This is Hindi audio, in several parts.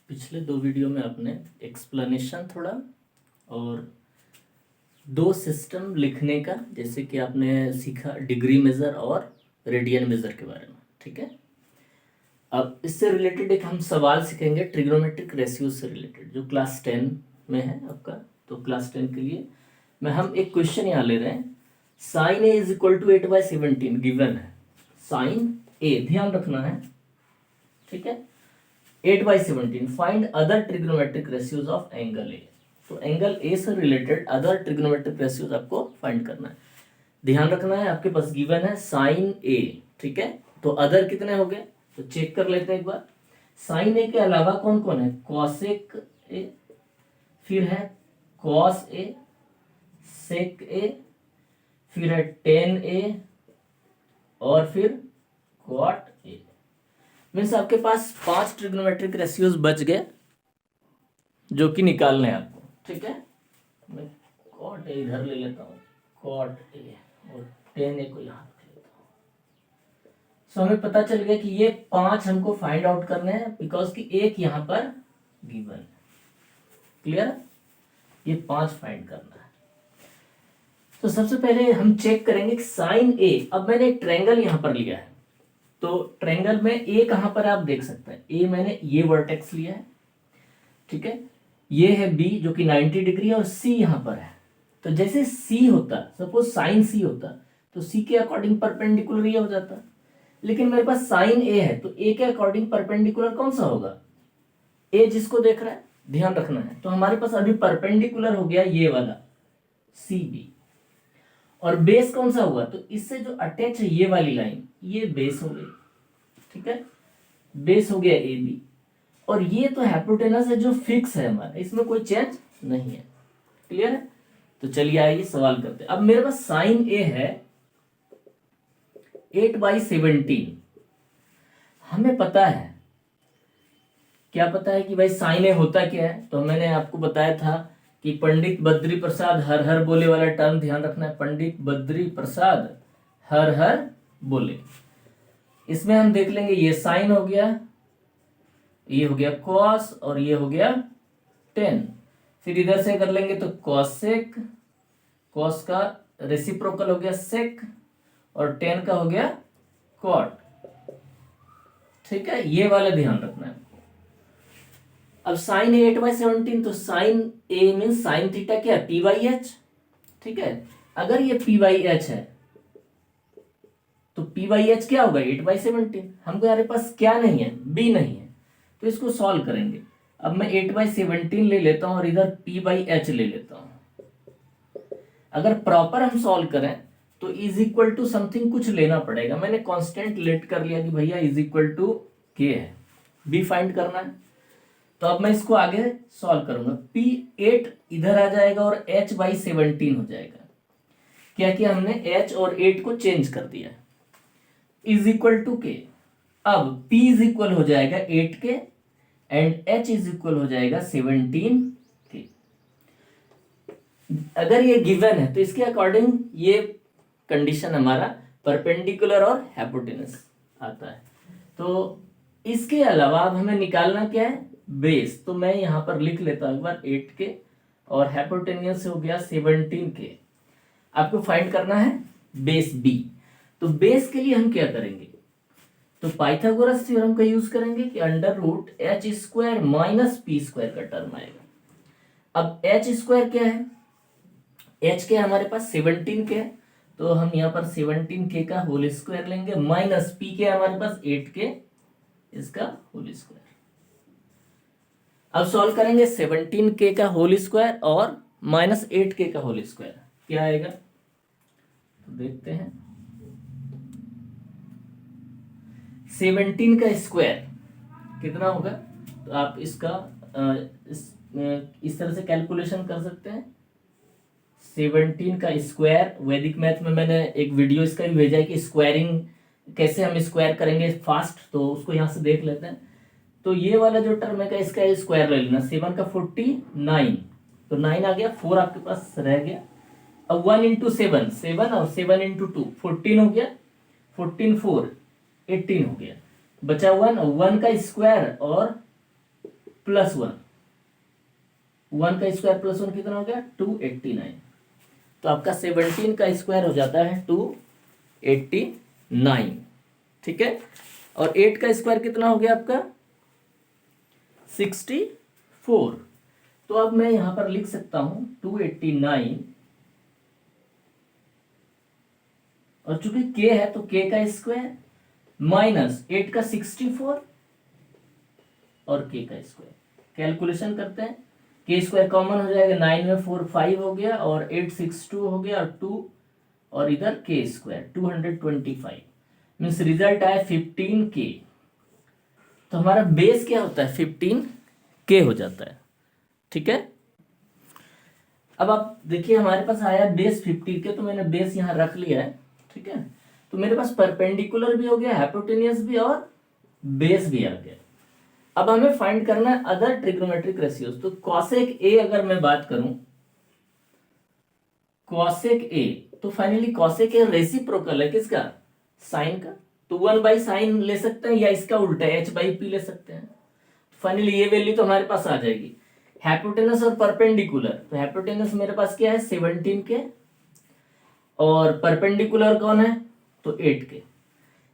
पिछले दो वीडियो में आपने एक्सप्लेनेशन थोड़ा और दो सिस्टम लिखने का, जैसे कि आपने सीखा डिग्री मेज़र और रेडियन मेज़र के बारे में। ठीक है, अब इससे रिलेटेड एक हम सवाल सीखेंगे ट्रिग्नोमेट्रिक रेशियो से रिलेटेड, जो क्लास 10 में है आपका। तो क्लास 10 के लिए हम एक क्वेश्चन यहाँ ले रहे हैं। Sine A is equal to 8/17 given है। साइन ए ध्यान रखना है, ठीक है। 8/17 find other trigonometric ratios of angle A. तो एंगल ए से रिलेटेड अदर ट्रिग्नोमेट्रिक रेशियोज आपको फाइंड करना है। ध्यान रखना है, आपके पास गिवन है साइन ए, ठीक है। तो अदर कितने हो गए तो चेक कर लेते हैं एक बार। साइन ए के अलावा कौन कौन है? कॉसेक ए, फिर है कॉस ए, सेक ए, फिर है टेन ए और फिर कॉट ए। मीन्स आपके पास 5 ट्रिग्नोमेट्रिक रेशियोज बच गए जो कि निकालने हैं आपको, ठीक है। मैं कॉट ए इधर ले लेता हूँ, कॉट ए, और टेन ए को यहाँ रख लेता हूँ। सो हमें पता चल गया कि ये 5 हमको फाइंड आउट करने हैं, बिकॉज कि एक यहाँ पर गिवन है। क्लियर? ये 5 फाइंड करना है। तो सबसे पहले हम चेक करेंगे कि साइन ए, अब मैंने एक ट्रायंगल यहाँ पर लिया है, तो ट्रायंगल में ए कहाँ पर आप देख सकते हैं। ए मैंने ये वर्टेक्स लिया है, ठीक है। ये है बी जो कि 90 डिग्री और सी यहाँ पर है। तो जैसे सी होता, सपोज साइन सी होता, तो सी के अकॉर्डिंग परपेंडिकुलर ये हो जाता। लेकिन मेरे पास साइन ए है, तो ए के अकॉर्डिंग परपेंडिकुलर कौन सा होगा? ए जिसको देख रहा है, ध्यान रखना है। तो हमारे पास अभी परपेंडिकुलर हो गया ये वाला सी बी, और बेस कौन सा हुआ? तो इससे जो अटैच है ये वाली लाइन, ये बेस हो गई, ठीक है। बेस हो गया ए बी, और ये तो हाइपोटेनस है जो फिक्स है हमारा, इसमें कोई चेंज नहीं है। क्लियर है? तो चलिए आइए सवाल करते हैं। अब मेरे पास साइन ए है 8/17। हमें पता है, क्या पता है कि भाई साइन ए होता क्या है? तो मैंने आपको बताया था कि पंडित बद्री प्रसाद हर हर बोले वाला टर्म ध्यान रखना है। पंडित बद्री प्रसाद हर हर बोले, इसमें हम देख लेंगे ये साइन हो गया, ये हो गया कॉस, और ये हो गया टेन। फिर इधर से कर लेंगे तो कॉसेक, कॉस का रेसिप्रोकल हो गया सेक, और टेन का हो गया कॉट, ठीक है। ये वाला ध्यान रखना है। अब साइन ए 8/17, तो साइन ए मीन साइन थीटा क्या है? P/H, ठीक है। अगर ये P/H है तो P/H क्या होगा? 8/17। हमको हमारे पास क्या नहीं है? B नहीं है, तो इसको सॉल्व करेंगे। अब मैं 8/17 ले लेता हूं और इधर P/H ले लेता हूं। अगर प्रॉपर हम सॉल्व करें तो इज इक्वल टू समथिंग कुछ लेना पड़ेगा। मैंने कांस्टेंट लेट कर लिया कि भैया इज इक्वल टू के है, B फाइंड करना है। तो अब मैं इसको आगे सॉल्व करूंगा। P8 इधर आ जाएगा और H/17 हो जाएगा। क्या किया हमने? H और 8 को चेंज कर दिया, इज इक्वल टू के। अब P इज इक्वल हो जाएगा 8 के एंड H इज इक्वल हो जाएगा 17 के। अगर ये गिवन है तो इसके अकॉर्डिंग ये कंडीशन हमारा परपेंडिकुलर और हाइपोटेनस आता है। तो इसके अलावा अब हमें निकालना क्या है? बेस। तो मैं यहां पर लिख लेता हूं एक बार 8 के, और हाइपोटेनियस हो गया 17 के। आपको फाइंड करना है बेस बी। तो बेस के लिए हम क्या करेंगे? तो पाइथागोरस थ्योरम का यूज करेंगे कि √h² माइनस p² का टर्म आएगा। अब h² क्या है? h के हमारे पास 17 के है, तो हम यहाँ पर 17 के का होल स्क्वायर लेंगे, माइनस p के हमारे पास 8 के, इसका होल स्क्वायर। अब सॉल्व करेंगे 17 के का होल स्क्वायर और माइनस 8 के का होल स्क्वायर, क्या आएगा? तो देखते हैं। 17 का स्क्वायर कितना होगा? तो आप इसका इस तरह से कैलकुलेशन कर सकते हैं। 17 का स्क्वायर, वैदिक मैथ में मैंने एक वीडियो इसका भी भेजा है कि स्क्वायरिंग कैसे हम स्क्वायर करेंगे फास्ट, तो उसको यहाँ से देख लेते हैं। तो ये वाला जो टर्म है इसका स्क्वायर ले लेना। 7 का 49, तो 9 आ गया, 4 आपके पास रह गया। अब 1 इंटू 7, 7 और 7 इंटू 2 14 हो गया, 14 4 18 हो गया। बचा 1 का स्क्वायर और प्लस 1, 1 का स्क्वायर प्लस 1 कितना हो गया 289। तो आपका 17 का स्क्वायर हो जाता है 289, ठीक है। और 8 का स्क्वायर कितना हो गया आपका 64। तो अब मैं यहां पर लिख सकता हूं 289, और चूंकि k है तो k का स्क्वायर माइनस 8 का 64 और k का स्क्वायर। कैलकुलेशन करते हैं, k स्क्वायर कॉमन हो जाएगा, 9 में 4 5 हो गया, और 8 6 2 हो गया, और 2 और इधर k स्क्वायर 225, मीन्स रिजल्ट आया 15k। तो हमारा बेस क्या होता है 15k हो जाता है, ठीक है। अब आप देखिए हमारे पास आया बेस 15k, तो मैंने बेस यहाँ रख लिया है, ठीक है। तो मेरे पास परपेंडिकुलर भी हो गया, हाइपोटेनियस भी, और बेस भी आ गया। अब हमें फाइंड करना है अदर ट्रिग्नोमेट्रिक रेशियोज। तो कॉसेक ए अगर मैं बात करूं, कॉसेक ए, तो फाइनली कॉसेक ए रेसिप्रोकल है किसका, साइन का। तो 1 बाई साइन ले सकते हैं, या इसका उल्टा h बाई पी ले सकते हैं। फाइनली ये वैल्यू तो हमारे पास आ जाएगी। हाइपोटेनस और परपेंडिकुलर, तो हाइपोटेनस मेरे पास क्या है 17 के, और परपेंडिकुलर कौन है तो 8 के।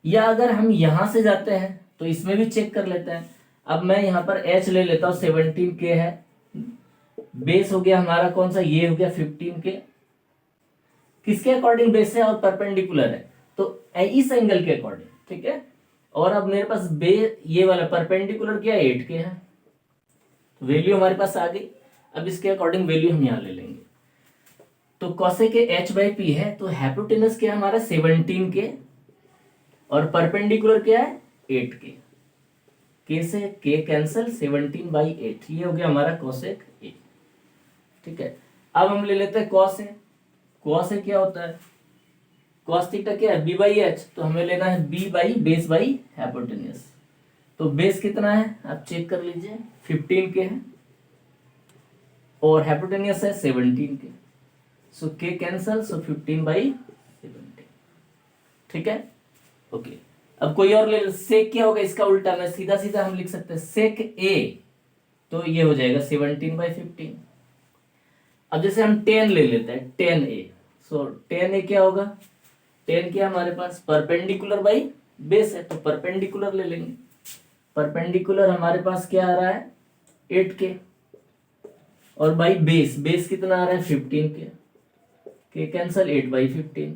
या अगर हम यहां से जाते हैं तो इसमें भी चेक कर लेते हैं। अब मैं यहां पर h ले लेता हूं, 17 के है, बेस हो गया हमारा कौन सा, ये हो गया 15 के। किसके अकॉर्डिंग बेस है और परपेंडिकुलर है, तो इस एंगल के अकॉर्डिंग, ठीक है। और अब मेरे पास ये वाला परपेंडिकुलर क्या 8 के है, तो वैल्यू हमारे पास आ गई। अब इसके अकॉर्डिंग वैल्यू हम यहां ले लेंगे। तो कॉसेक के h बाई पी है, तो हाइपोटेनस क्या है हमारा 17 के, और परपेंडिकुलर क्या है 8 के। के से के कैंसल, 17 बाई 8, ये हो गया हमारा कॉसेक ए, ठीक है। अब हम ले लेते हैं कॉस ए। कॉस ए क्या होता है, कॉस थीटा क्या है बी बाई एच, तो हमें लेना है B by base by hypotenuse. तो बेस कितना है आप चेक कर लीजिए, 15 के है, और हाइपोटेनियस है 17 के। सो के कैंसल, सो 15 बाई 17, ठीक है, ओके। अब कोई और ले, सेक क्या होगा इसका उल्टा, मैं सीधा सीधा हम लिख सकते हैं सेक ए, तो ये हो जाएगा 17 बाई 15। अब जैसे हम 10 ले लेते हैं 10 ए, सो 10 ए क्या होगा, 10 क्या हमारे पास परपेंडिकुलर बाई बेस है, तो परपेंडिकुलर ले लेंगे। परपेंडिकुलर हमारे पास क्या आ रहा है 8 के, और बाई बेस, बेस कितना आ रहा है 15 के कैंसल 8 बाई 15,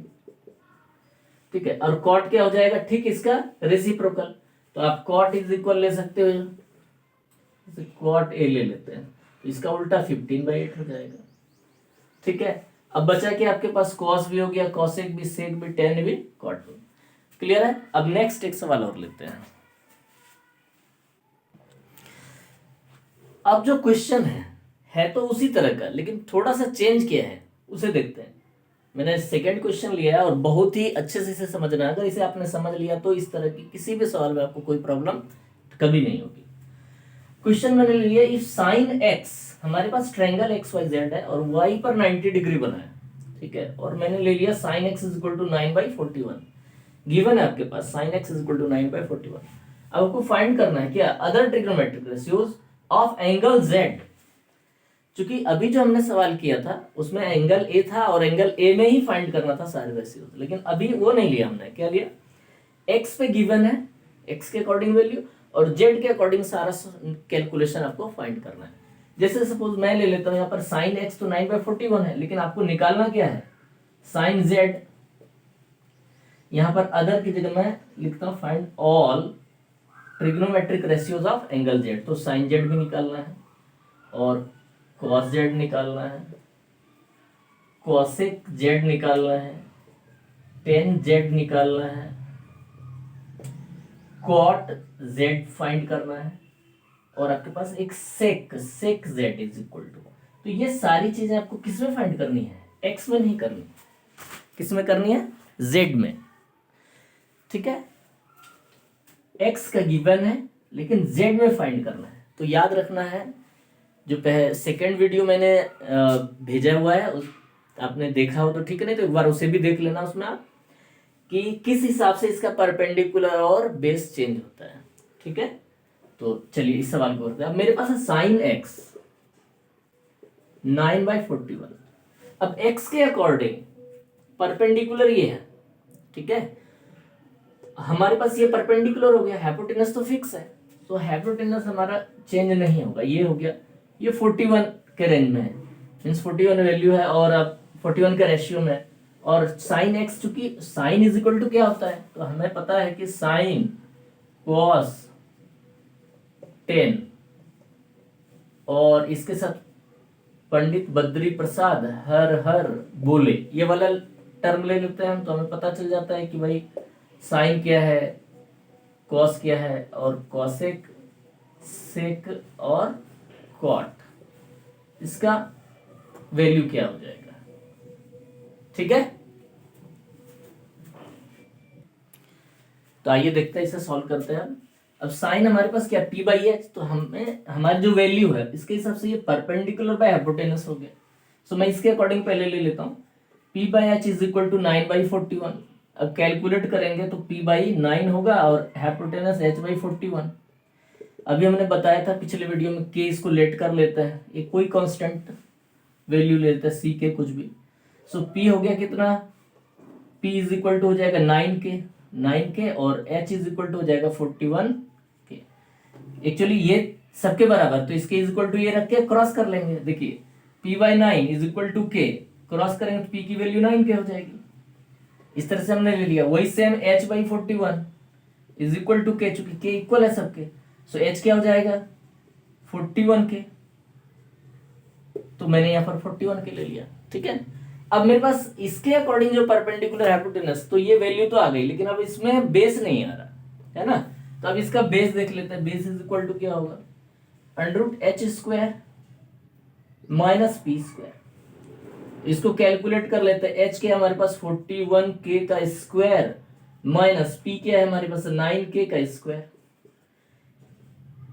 ठीक है। और कॉट क्या हो जाएगा ठीक इसका रेसिप्रोकल, तो आप कॉट इज इक्वल ले सकते हो, कॉट ए ले लेते हैं, तो इसका उल्टा 15 बाई 8 हो जाएगा, ठीक है। अब बचा कि आपके पास कॉस भी हो गया, कॉसेक भी, सेक भी, टेन भी, कॉट भी, क्लियर है। अब नेक्स्ट एक सवाल और लेते हैं। अब जो क्वेश्चन है तो उसी तरह का, लेकिन थोड़ा सा चेंज किया है, उसे देखते हैं। मैंने सेकंड क्वेश्चन लिया है और बहुत ही अच्छे से इसे समझना है। अगर इसे आपने समझ लिया तो इस तरह की किसी भी सवाल में आपको कोई प्रॉब्लम कभी नहीं होगी। क्वेश्चन मैंने लिया, इफ साइन एक्स, हमारे पास ट्रायंगल एक्स वाई जेड है और वाई पर 90 डिग्री बना है, ठीक है, और मैंने ले लिया sine x is equal to 9/41, given है आपके पास sine x is equal to 9/41। अब आपको फाइंड करना है क्या other trigonometric ratios of angle Z. क्योंकि अभी जो हमने सवाल किया था उसमें एंगल ए था और एंगल ए में ही फाइंड करना था सारे रेशियोज, लेकिन अभी वो नहीं लिया हमने। क्या लिया, एक्स पे गिवन है, एक्स के अकॉर्डिंग वैल्यू, और जेड के अकॉर्डिंग सारा कैलकुलेशन आपको फाइंड करना है। जैसे सपोज मैं ले लेता हूं यहाँ पर साइन एक्स तो 9/41 है, लेकिन आपको निकालना क्या है साइन जेड। यहाँ पर अदर की जगह मैं लिखता हूँ find all trigonometric ratios of angle Z. तो साइन जेड भी निकालना है, और कॉस जेड निकालना है, कॉसेक जेड निकालना है, टेन जेड निकालना है, कॉट जेड फाइंड करना है, और आपके पास एक सेक जेड इज इक्वल टू। तो ये सारी चीजें आपको किसमें फाइंड करनी है, एक्स में नहीं करनी, किसमें करनी है जेड में, ठीक है। एक्स का गिवन है लेकिन जेड में फाइंड करना है। तो याद रखना है, जो सेकेंड वीडियो मैंने भेजा हुआ है आपने देखा हो तो ठीक है, नहीं तो एक बार उसे भी देख लेना उसमें आप, कि किस हिसाब से इसका परपेंडिकुलर और बेस चेंज होता है, ठीक है। तो चलिए इस सवाल को करते हैं। अब मेरे पास है साइन एक्स 9/41। अब एक्स के अकॉर्डिंग परपेंडिकुलर ये है, ठीक है, हमारे पास ये परपेंडिकुलर हो गया, हाइपोटेनस तो फिक्स है, तो हाइपोटेनस हमारा चेंज नहीं होगा, ये हो गया, ये 41 के रेंज में है, मीन्स 41 वैल्यू है और अब 41 का रेशियो में है। और साइन एक्स, चूंकि साइन इज इक्वल टू क्या होता है, तो हमें पता है कि साइन कॉस 10 और इसके साथ पंडित बद्री प्रसाद हर हर बोले, ये वाला टर्म ले लेते हैं हम, तो हमें पता चल जाता है कि भाई साइन क्या है, कॉस क्या है, और कॉसेक, सेक और कॉट, इसका वैल्यू क्या हो जाएगा। ठीक है, तो आइए देखते हैं, इसे सॉल्व करते हैं। अब साइन हमारे पास क्या, पी बाई एच, तो हमें हमारी जो वैल्यू है इसके हिसाब से ये परपेंडिकुलर बाय हाइपोटेनस हो गया। सो मैं इसके अकॉर्डिंग पहले ले लेता हूँ, P by H is equal to 9/41। अब कैलकुलेट करेंगे तो पी बाई 9 होगा और हाइपोटेनस h/41। अभी हमने बताया था पिछले वीडियो में, के इसको लेट कर लेते हैं, एक कोई कांस्टेंट वैल्यू लेते हैं, सी के कुछ भी। सो पी हो गया कितना, पी इज इक्वल टू हो जाएगा 9 के और h इज इक्वल टू हो जाएगा 41 के। एक्चुअली ये सबके बराबर, तो इसके इज इक्वल टू ये रख के क्रॉस कर लेंगे। देखिए p/9 इज इक्वल टू के, क्रॉस करेंगे तो p की वैल्यू 9 के हो जाएगी। इस तरह से हमने ले लिया। वही same h/41 is equal to के, चूंकि के इक्वल है सबके, सो h क्या हो जाएगा 41 के, तो मैंने यहाँ पर 41 के ले लिया। ठीक है, अब मेरे पास इसके अकॉर्डिंग जो परपेंडिकुलर हाइपोटेनस, तो ये वैल्यू तो आ गई, लेकिन अब इसमें बेस नहीं आ रहा है ना, तो अब इसका बेस देख लेते हैं। बेस इज इक्वल टू क्या होगा, √h² माइनस p²। इसको कैलकुलेट कर लेते हैं। h के हमारे पास 41k का स्क्वायर माइनस p क्या है हमारे पास 9k का स्क्वायर।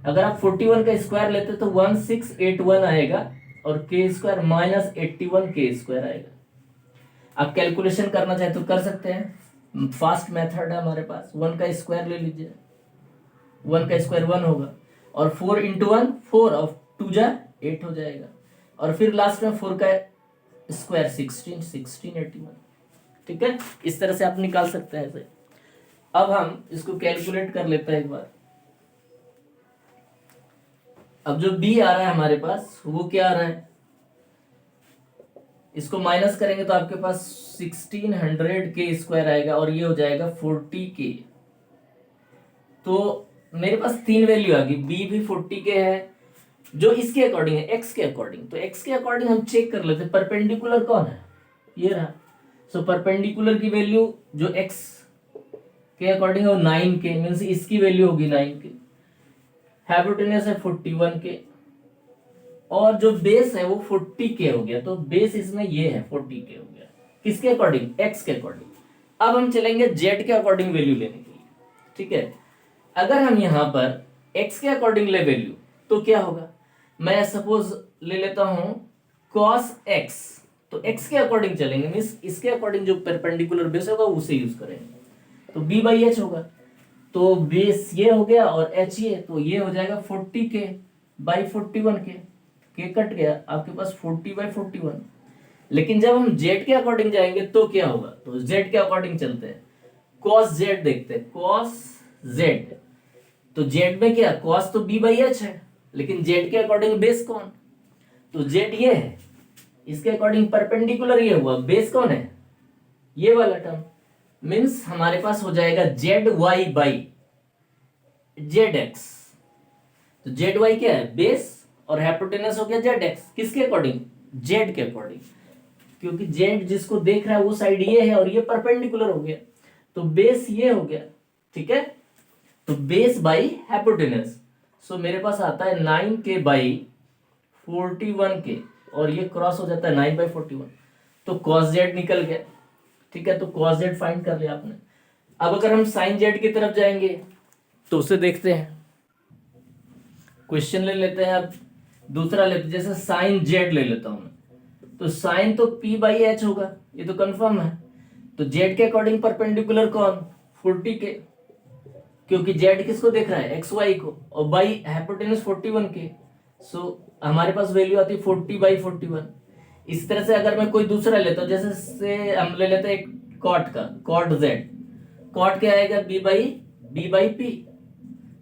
अगर आप 41 का स्क्वायर लेते तो 1681 आएगा और k² माइनस 81k² आएगा। आप कैलकुलेशन करना चाहे तो कर सकते हैं, फास्ट मेथड है हमारे पास। 1 का स्क्वायर ले लीजिए, 1 का स्क्वायर 1 होगा, और 4 × 1 4 और 2 जा 8 हो जाएगा, और फिर लास्ट में 4 का स्क्वायर 1681। ठीक है, इस तरह से आप निकाल सकते हैं ऐसे। अब हम इसको कैलकुलेट कर लेते हैं एक बार। अब जो b आ रहा है हमारे पास, वो क्या आ रहा है, इसको माइनस करेंगे तो आपके पास 1600k² आएगा और ये हो जाएगा 40k। तो मेरे पास तीन वैल्यू आ गई, b भी 40k है जो इसके अकॉर्डिंग है, x के अकॉर्डिंग। तो x के अकॉर्डिंग हम चेक कर लेते हैं परपेंडिकुलर कौन है, ये रहा। सो परपेंडिकुलर की वैल्यू जो x के अकॉर्डिंग है वो 9k, मीन्स इसकी वैल्यू होगी 9k। हाइपोटेनस है 41k और जो बेस है वो 40k हो गया, तो बेस इसमें ये है 40k हो गया। किसके अकॉर्डिंग, x के अकॉर्डिंग। अब हम चलेंगे z के अकॉर्डिंग वैल्यू लेने के लिए। ठीक है, अगर हम यहां पर x के अकॉर्डिंग ले वैल्यू तो क्या होगा, मैं सपोज ले लेता हूं cos x, तो x के अकॉर्डिंग चलेंगे, मींस इसके अकॉर्डिंग जो परपेंडिकुलर बेस होगा उसे यूज करेंगे। तो b/h होगा, तो बेस ये हो गया और h ये, तो ये हो जाएगा 40k/41k, के कट गया, आपके पास 40/41। लेकिन जब हम z के अकॉर्डिंग जाएंगे तो क्या होगा, तो z के अकॉर्डिंग चलते हैं, cos z देखते हैं, cos z, तो z में क्या, cos तो b/h है, लेकिन z के अकॉर्डिंग बेस कौन, तो z ये है, इसके अकॉर्डिंग परपेंडिकुलर ये हुआ, बेस कौन है, ये वाला टर्म, मीन्स हमारे पास हो जाएगा zy/zx। तो zy क्या है, बेस, और हाइपोटेनस हो गया zx, किसके अकॉर्डिंग, z के अकॉर्डिंग, क्योंकि z जिसको देख रहा है वो साइड ये है और ये परपेंडिकुलर हो गया, तो बेस ये हो गया। ठीक है, तो बेस बाई हाइपोटेनस, सो मेरे पास आता है 9k/41k और ये क्रॉस हो जाता है 9/41, तो cos z निकल गया। ठीक है, तो cos z फाइंड कर लिया आपने। अब अगर हम sin z की तरफ जाएंगे तो उसे देखते हैं, क्वेश्चन ले लेते हैं। अब दूसरा लेते, जैसे sin z ले लेता हूं मैं, तो sin तो p/h होगा, ये तो कंफर्म है। तो z के अकॉर्डिंग परपेंडिकुलर कौन, 40k, क्योंकि जेड किसको देख रहा है, एक्स वाई को, और बाई हाइपोटेन्यूज 41 के, सो हमारे पास वैल्यू आती है 40/41। इस तरह से अगर मैं कोई दूसरा लेता हूँ, जैसे से हम ले लेते हैं एक कॉट का, कॉट जेड, कॉट क्या आएगा, बी बाई पी।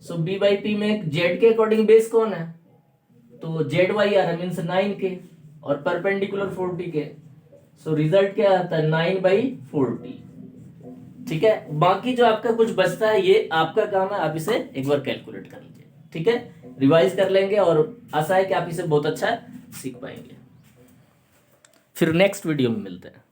सो बी/पी में जेड के अकॉर्डिंग बेस कौन है, तो जेड वाई आ रहा है, मीन्स 9 के, और परपेंडिकुलर 40 के। सो रिजल्ट क्या आता है, 9/40। ठीक है, बाकी जो आपका कुछ बचता है ये आपका काम है, आप इसे एक बार कैलकुलेट कर लीजिए। ठीक है, रिवाइज कर लेंगे और आशा है कि आप इसे बहुत अच्छा सीख पाएंगे। फिर नेक्स्ट वीडियो में मिलते हैं।